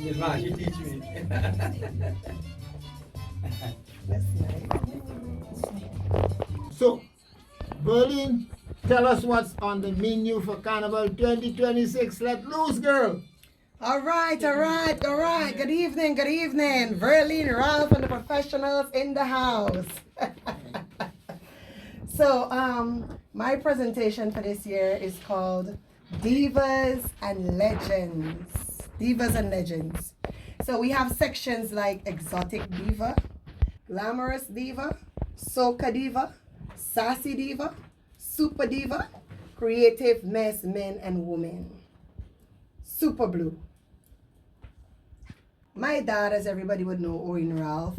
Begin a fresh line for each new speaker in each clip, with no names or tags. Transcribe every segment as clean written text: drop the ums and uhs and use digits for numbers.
Yes, ma, she teach me.
That's nice.
So, Berlin, tell us what's on the menu for Carnival 2026. Let loose, girl.
All right. Good evening. Verlene, Ralph, and the professionals in the house. So, my presentation for this year is called Divas and Legends. Divas and Legends. So we have sections like Exotic Diva, Glamorous Diva, Soca Diva, Sassy Diva, Super Diva, Creative Mess Men and Women. Super Blue. My dad, as everybody would know, Owen Ralph,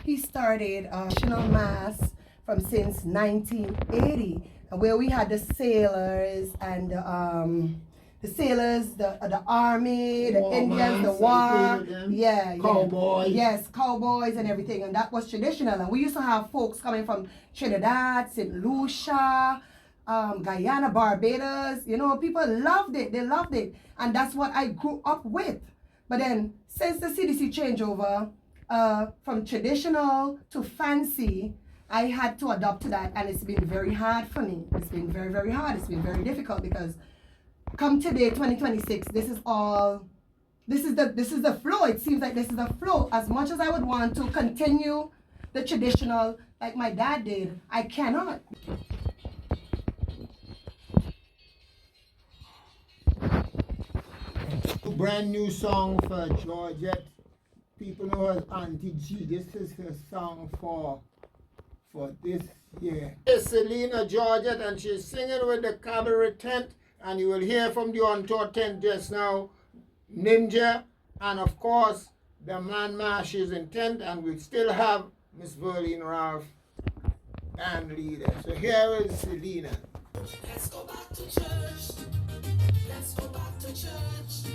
he started traditional mass from since 1980, where we had the sailors and the army, the Indians, the war,
Cowboys.
yes, cowboys and everything, and that was traditional. And we used to have folks coming from Trinidad, St. Lucia, Guyana, Barbados. You know, people loved it. They loved it, and that's what I grew up with. But then, since the CDC changeover from traditional to fancy, I had to adapt to that, and it's been very hard for me. It's been very, very hard. It's been very difficult because come today, 2026, this is the flow. It seems like this is the flow. As much as I would want to continue the traditional like my dad did, I cannot.
Brand new song for Georgette. People know her as Auntie G. This is her song for this year. It's Selena Georgette, and she's singing with the Cabaret Tent, and you will hear from the on-tour tent just now, Ninja, and of course, the Man Mash is in tent, and we still have Miss Verlene Ralph and leader. So here is Selena.
Let's go back to church. Let's go back to church.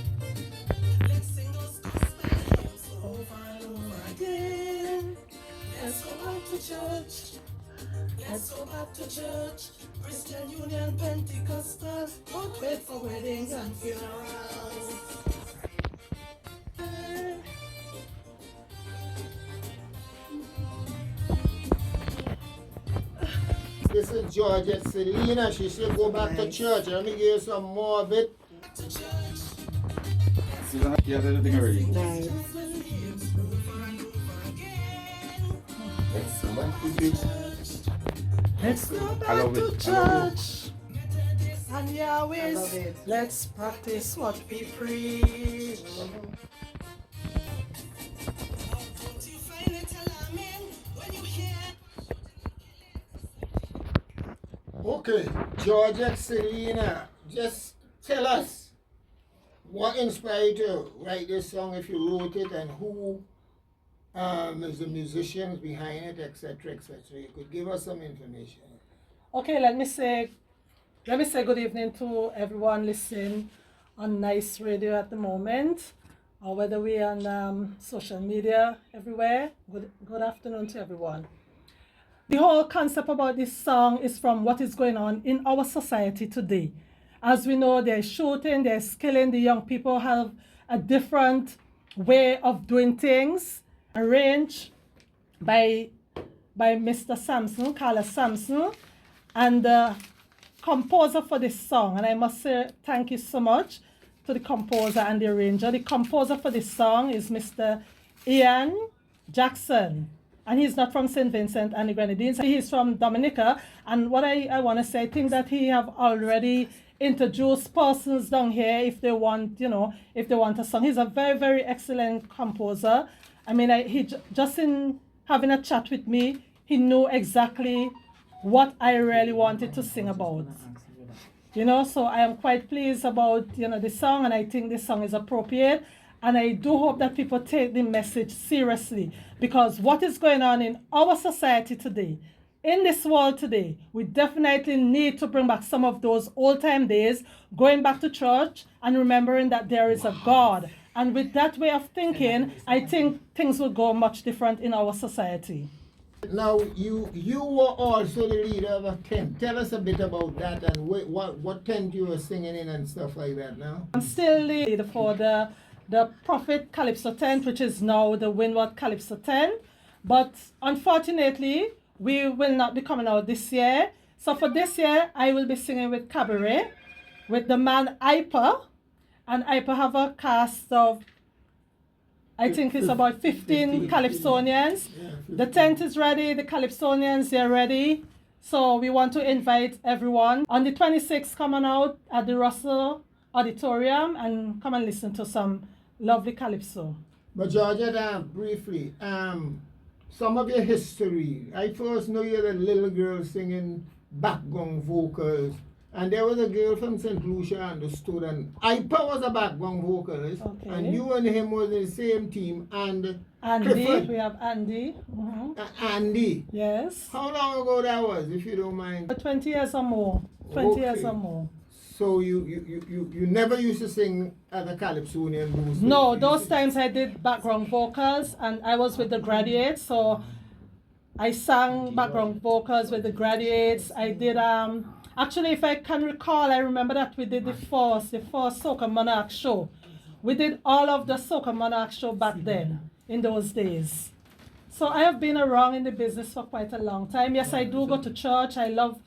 Let's sing those gospel hymns over and over again. Let's go back to church. Let's go back to church. Christian Union, Pentecostal. Don't wait for weddings and funerals.
This is Georgette. Selena, she should go back to church. Let me give you some more of it.
To church.
You have everything already.
Nice.
Let's go back to church.
Let's go
I
back
love
to
it. I love
church. And
I love
Yahweh's,
it.
let's practice what we preach. Don't you find it alarming when you hear?
Okay, Georgette, Selena, just tell us what inspired you to write this song, if you wrote it, and who is the musicians behind it, etc., etc. You could give us some information.
Okay, let me say good evening to everyone listening on Nice Radio at the moment, or whether we're on social media everywhere. Good afternoon to everyone. The whole concept about this song is from what is going on in our society today. As we know, there's shooting, there's killing. The young people have a different way of doing things, arranged by Mr. Samson, Carlos Samson, and the composer for this song. And I must say thank you so much to the composer and the arranger. The composer for this song is Mr. Ian Jackson. And he's not from St. Vincent and the Grenadines. He's from Dominica. And what I want to say, I think that he have already introduced persons down here if they want, if they want a song. He's a very, very excellent composer. I mean, just in having a chat with me, he knew exactly what I really wanted to sing about. So I am quite pleased about, the song, and I think this song is appropriate. And I do hope that people take the message seriously, because what is going on in our society today, in this world today, we definitely need to bring back some of those old-time days, going back to church and remembering that there is a God. And with that way of thinking, I think things will go much different in our society.
Now, you were also the leader of a tent. Tell us a bit about that and what tent you were singing in and stuff like that now.
I'm still leader for the the Prophet Calypso tent, which is now the Windward Calypso tent. But unfortunately, we will not be coming out this year. So for this year, I will be singing with Cabaret, with the man Iper. And Iper have a cast of, I think it's about 15 Calypsonians. The tent is ready, the Calypsonians, they're ready. So we want to invite everyone. On the 26th, come on out at the Russell Auditorium and come and listen to some lovely Calypso.
But Georgette, briefly, some of your history. I first know you're the little girl singing background vocals. And there was a girl from St. Lucia understood, and Ipa was a background vocalist,
Okay.
and you and him was in the same team, and
Andy,
Clifford.
we have Andy. Mhm.
Andy.
Yes.
How long ago that was, if you don't mind?
20 years or more. 20 years
Okay.
or more.
So you never used to sing at the Calypsonian blues?
No, those times I did background vocals and I was with the graduates, so I sang background vocals with the graduates. I did actually, if I can recall, I remember that we did the first Soca Monarch show. We did all of the Soca Monarch show back then, in those days. So I have been around in the business for quite a long time. Yes, I do go to church. I love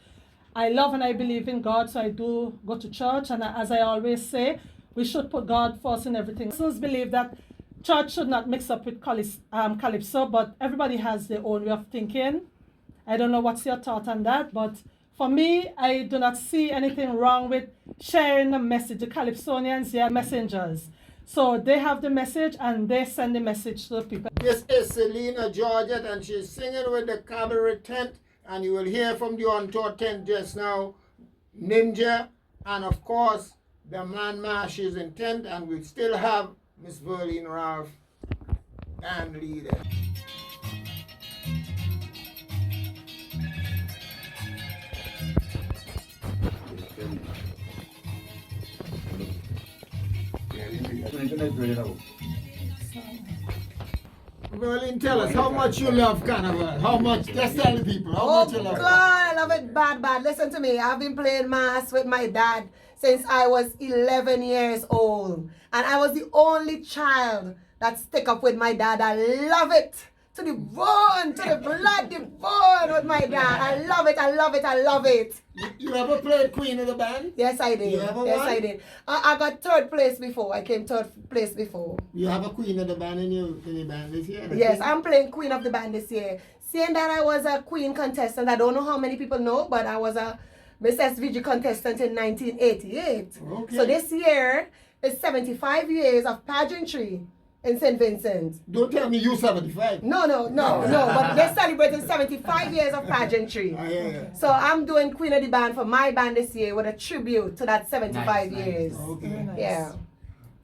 and I believe in God, so I do go to church. And as I always say, we should put God first in everything. Muslims believe that church should not mix up with Calypso, but everybody has their own way of thinking. I don't know what's your thought on that, but for me, I do not see anything wrong with sharing the message. The Calypsonians, they are messengers. So they have the message and they send the message to the people.
This is Selena Georgette, and she's singing with the Cabaret tent, and you will hear from the on-tour tent just now, Ninja, and of course, the Man Marsh is in tent, and we still have Miss Verlene Ralph and leader. Verlene, tell us how much you love Carnival. How much? Just tell the people how
Oh
much you love
God, I love it bad. Listen to me. I've been playing mass with my dad since I was 11 years old. And I was the only child that stick up with my dad. I love it. To the bone, to the bloody bone with my dad. I love it.
You ever played Queen of the Band?
Yes, I did.
You ever
Yes,
won?
I did. I got third place before. I came third place before.
You have a Queen of the Band in your band this year?
Yes, I'm playing Queen of the Band this year. Seeing that I was a Queen contestant, I don't know how many people know, but I was a Miss SVG contestant in 1988.
Okay.
So this year is 75 years of pageantry in St. Vincent.
Don't tell me you 75.
No, but they're celebrating 75 years of pageantry.
Yeah.
So I'm doing Queen of the Band for my band this year with a tribute to that 75 years.
Okay.
Very nice.
Yeah.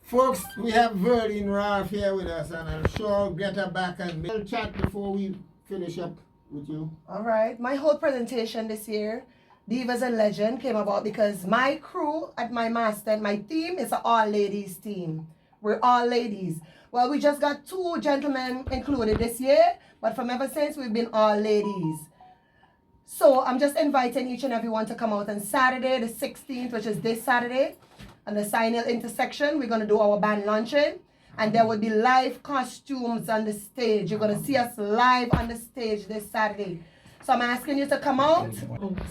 Folks, we have Verlene Ralph here with us, and I'm sure I'll get her back and we'll chat before we finish up with you.
All right. My whole presentation this year, Divas and Legend, came about because my crew at my master, my team is an all-ladies team. We're all ladies. Well, we just got 2 gentlemen included this year, but from ever since, we've been all ladies. So I'm just inviting each and everyone to come out on Saturday, the 16th, which is this Saturday, on the Sign Hill intersection. We're going to do our band launching, and there will be live costumes on the stage. You're going to see us live on the stage this Saturday. So I'm asking you to come out,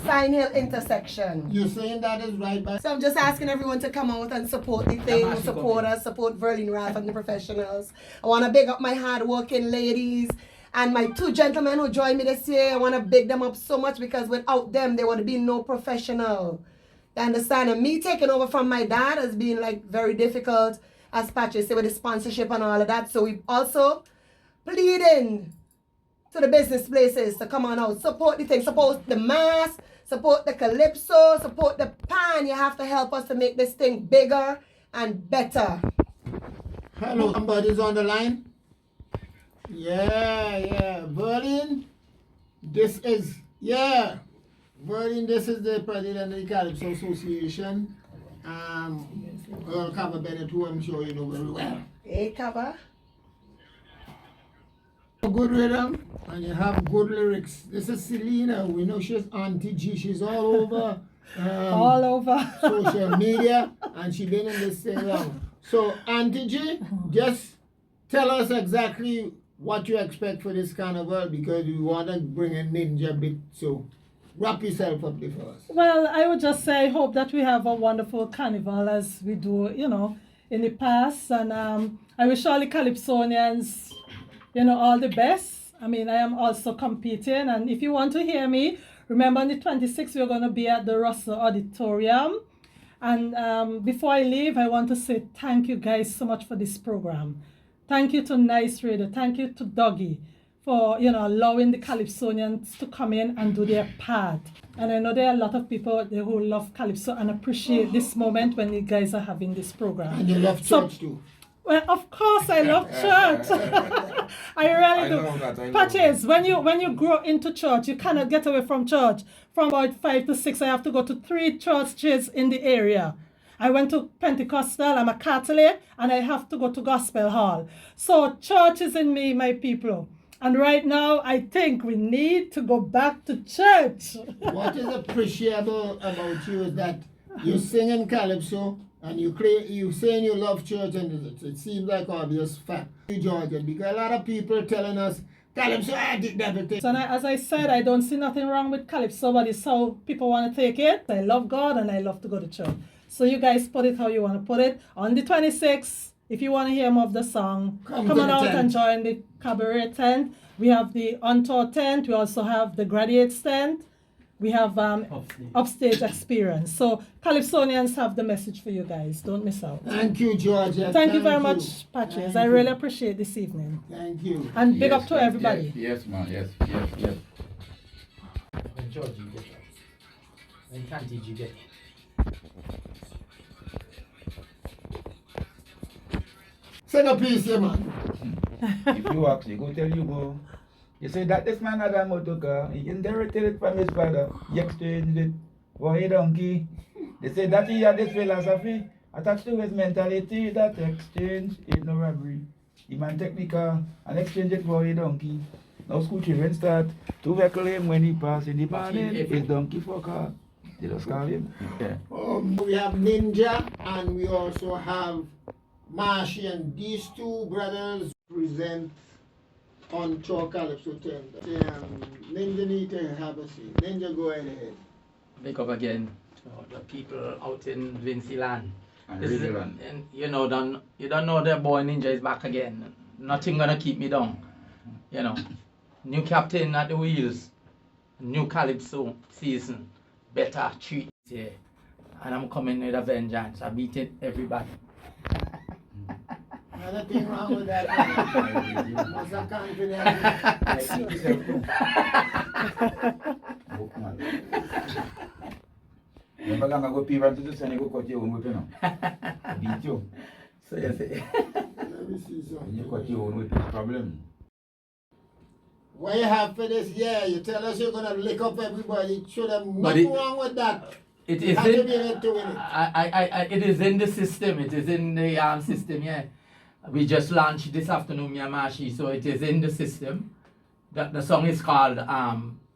Sign Hill intersection.
You're saying that is right, but
So I'm just asking everyone to come out and support the thing, support us, support Verlene Ralph and the professionals. I want to big up my hard-working ladies and my 2 gentlemen who joined me this year. I want to big them up so much because without them, there would have been no professional. You understand? And me taking over from my dad has been like very difficult, as Patrick said, with the sponsorship and all of that. So we also pleading to the business places to come on out, support the thing, support the mass, support the Calypso, support the pan. You have to help us to make this thing bigger and better.
hello, somebody's on the line? Yeah. Verlene, this is the president of the Calypso Association. Earl Cover Bennett, who I'm sure you know very well.
Hey, cover.
Good rhythm, and you have good lyrics. This is Selena. We know she's Auntie G. She's all over
All over.
social media, and she's been in this thing long. So, Auntie G, just tell us exactly what you expect for this carnival because we want to bring a ninja bit. So, wrap yourself up there for us.
Well, I would just say I hope that we have a wonderful carnival as we do, in the past. And I wish all the Calypsonians, all the best. I mean, I am also competing. And if you want to hear me, remember on the 26th, we're going to be at the Russell Auditorium. And before I leave, I want to say thank you guys so much for this program. Thank you to Nice Radio. Thank you to Dougie for, allowing the Calypsonians to come in and do their part. And I know there are a lot of people out there who love Calypso and appreciate this moment when you guys are having this program.
And you love church too.
Well, of course, I love church. I really do.
know that.
Patches, when you grow into church, you cannot get away from church. From about 5 to 6, I have to go to 3 churches in the area. I went to Pentecostal, I'm a Catholic, and I have to go to Gospel Hall. So church is in me, my people. And right now, I think we need to go back to church.
What is appreciable about you is that you sing in Calypso and you saying you love church, and it seems like obvious fact. Georgia, because a lot of people telling us Calypso, I did everything.
So as I said, I don't see nothing wrong with Calypso, but it's how people want to take it. I love God and I love to go to church. So you guys put it how you want to put it. On the 26th, if you want to hear more of the song, come on out and join the cabaret tent. We have the on-tour tent. We also have the graduates tent. We have upstage experience. So Calypsonians have the message for you guys. Don't miss out.
Thank you, Georgia.
Thank you very much, Patches. I really appreciate this evening.
Thank you.
And big up to everybody.
Yes, man. Yes.
When Georgie get it. When Canty G get it.
Sing a piece here, man.
If you actually go tell you go, you say that this man had a motor car, he inherited it from his father, he exchanged it for a donkey. They say that he had this philosophy attached to his mentality that exchange is no robbery. He man take the car and exchange it for a donkey. Now school children start to vehicle him when he pass in the morning, his donkey for car. They just call him. Yeah.
We have Ninja and we also have Marshy, and these two brothers present on tour Calypso tent. Ninja need to have a seat. Ninja, go ahead.
Wake up again to the people out in Vincy Land.
And
This is-
Radio Land.
and you don't know the boy Ninja is back again. Nothing gonna keep me down. New captain at the wheels. New Calypso season. Better treat here. And I'm coming with a vengeance. I beating everybody.
Nothing wrong with that. What's that confidence?
Book, man. Remember lang ako pira to sa nego ko yung mo pino. Beat you.
So you see.
Let me see
When you
something.
got your own with this problem.
What you have for this year? You tell us you're gonna lick up everybody. Show them
But
nothing
it-
wrong with that.
It is
Have to
in,
be able to win it.
it is in the system. It is in the system, yeah. We just launched this afternoon, Miyamashi, so it is in the system. The song is called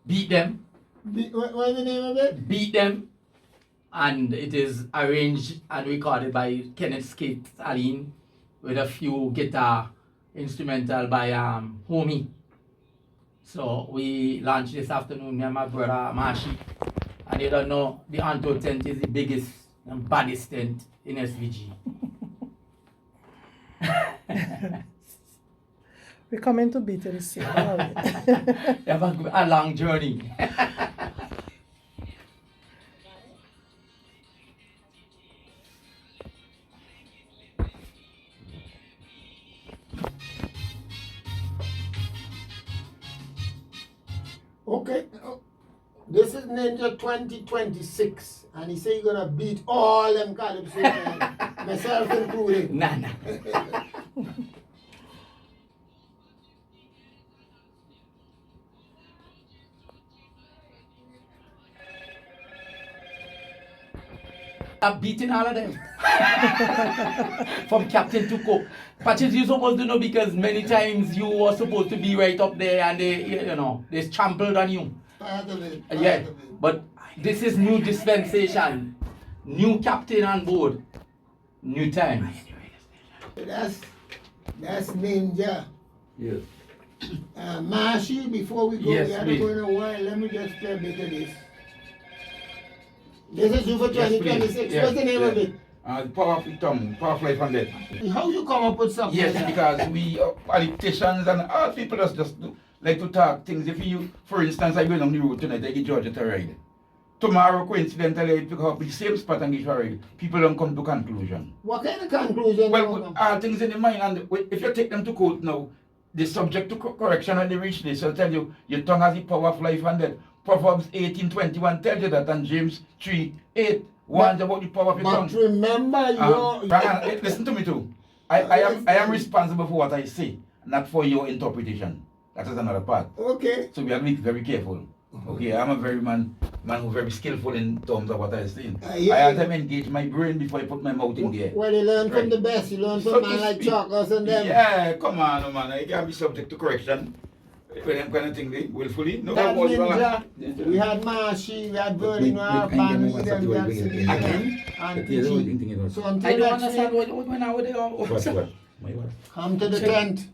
Beat Them.
What's the name of it?
Beat Them. And it is arranged and recorded by Kenneth Skate Aline with a few guitar instrumental by Homie. So we launched this afternoon, me and my brother Mashi. And you don't know, the Anto tent is the biggest and baddest tent in SVG.
We're coming to beat it this year. All right.
You have a long journey.
Okay. This is Ninja 2026. And he say he's gonna beat all them Calypso men, myself included.
Nah. I'm beating all of them. From captain to cook. Patches you're supposed to know because many times you were supposed to be right up there and they trampled on you.
Part of it.
Yeah, but this is new dispensation. New captain on board. New time.
That's Ninja.
Yes.
Marshy, before we go,
Yes,
we are
please.
going a while. Let me just play a bit of this. This is you for
Yes, please.
2026.
Yes,
What's the name of it?
Power of tongue, power of life and death.
How you come up with something
Yes,
like that?
because we politicians and all people just like to talk things. If you, for instance, I go along the road tonight, I get Georgia to ride. Tomorrow, coincidentally, I pick up the same spot and get a ride. People don't come to conclusion.
What kind of conclusion?
Well,
you come?
all things in the mind, and if you take them to court now, the subject to correction when they reach this, will tell you your tongue has the power of life and death. Proverbs 18:21 tells you that, and James 3:8 warns about the power of your
But
tongue.
remember,
Brian, listen to me too. I am responsible for what I say, not for your interpretation. That is another part.
Okay.
So we have to be very careful. Okay, I'm a very man who's very skillful in terms of what I say.
Yeah.
I have to engage my brain before I put my mouth in there.
Well, you learn from
Right.
the best. You learn
So
from
to
man like
speak.
Chalkers and them.
Yeah, come on, man. I can't be subject to correction. When I'm kind of thing, they willfully. No,
That
what's wrong?
Ninja, we had Marshy, we had Berlin, we had Bandy, then we had Selena, and G. So
I
until
don't
next
understand
week,
what's going on with the
What? My what?
come to the tent.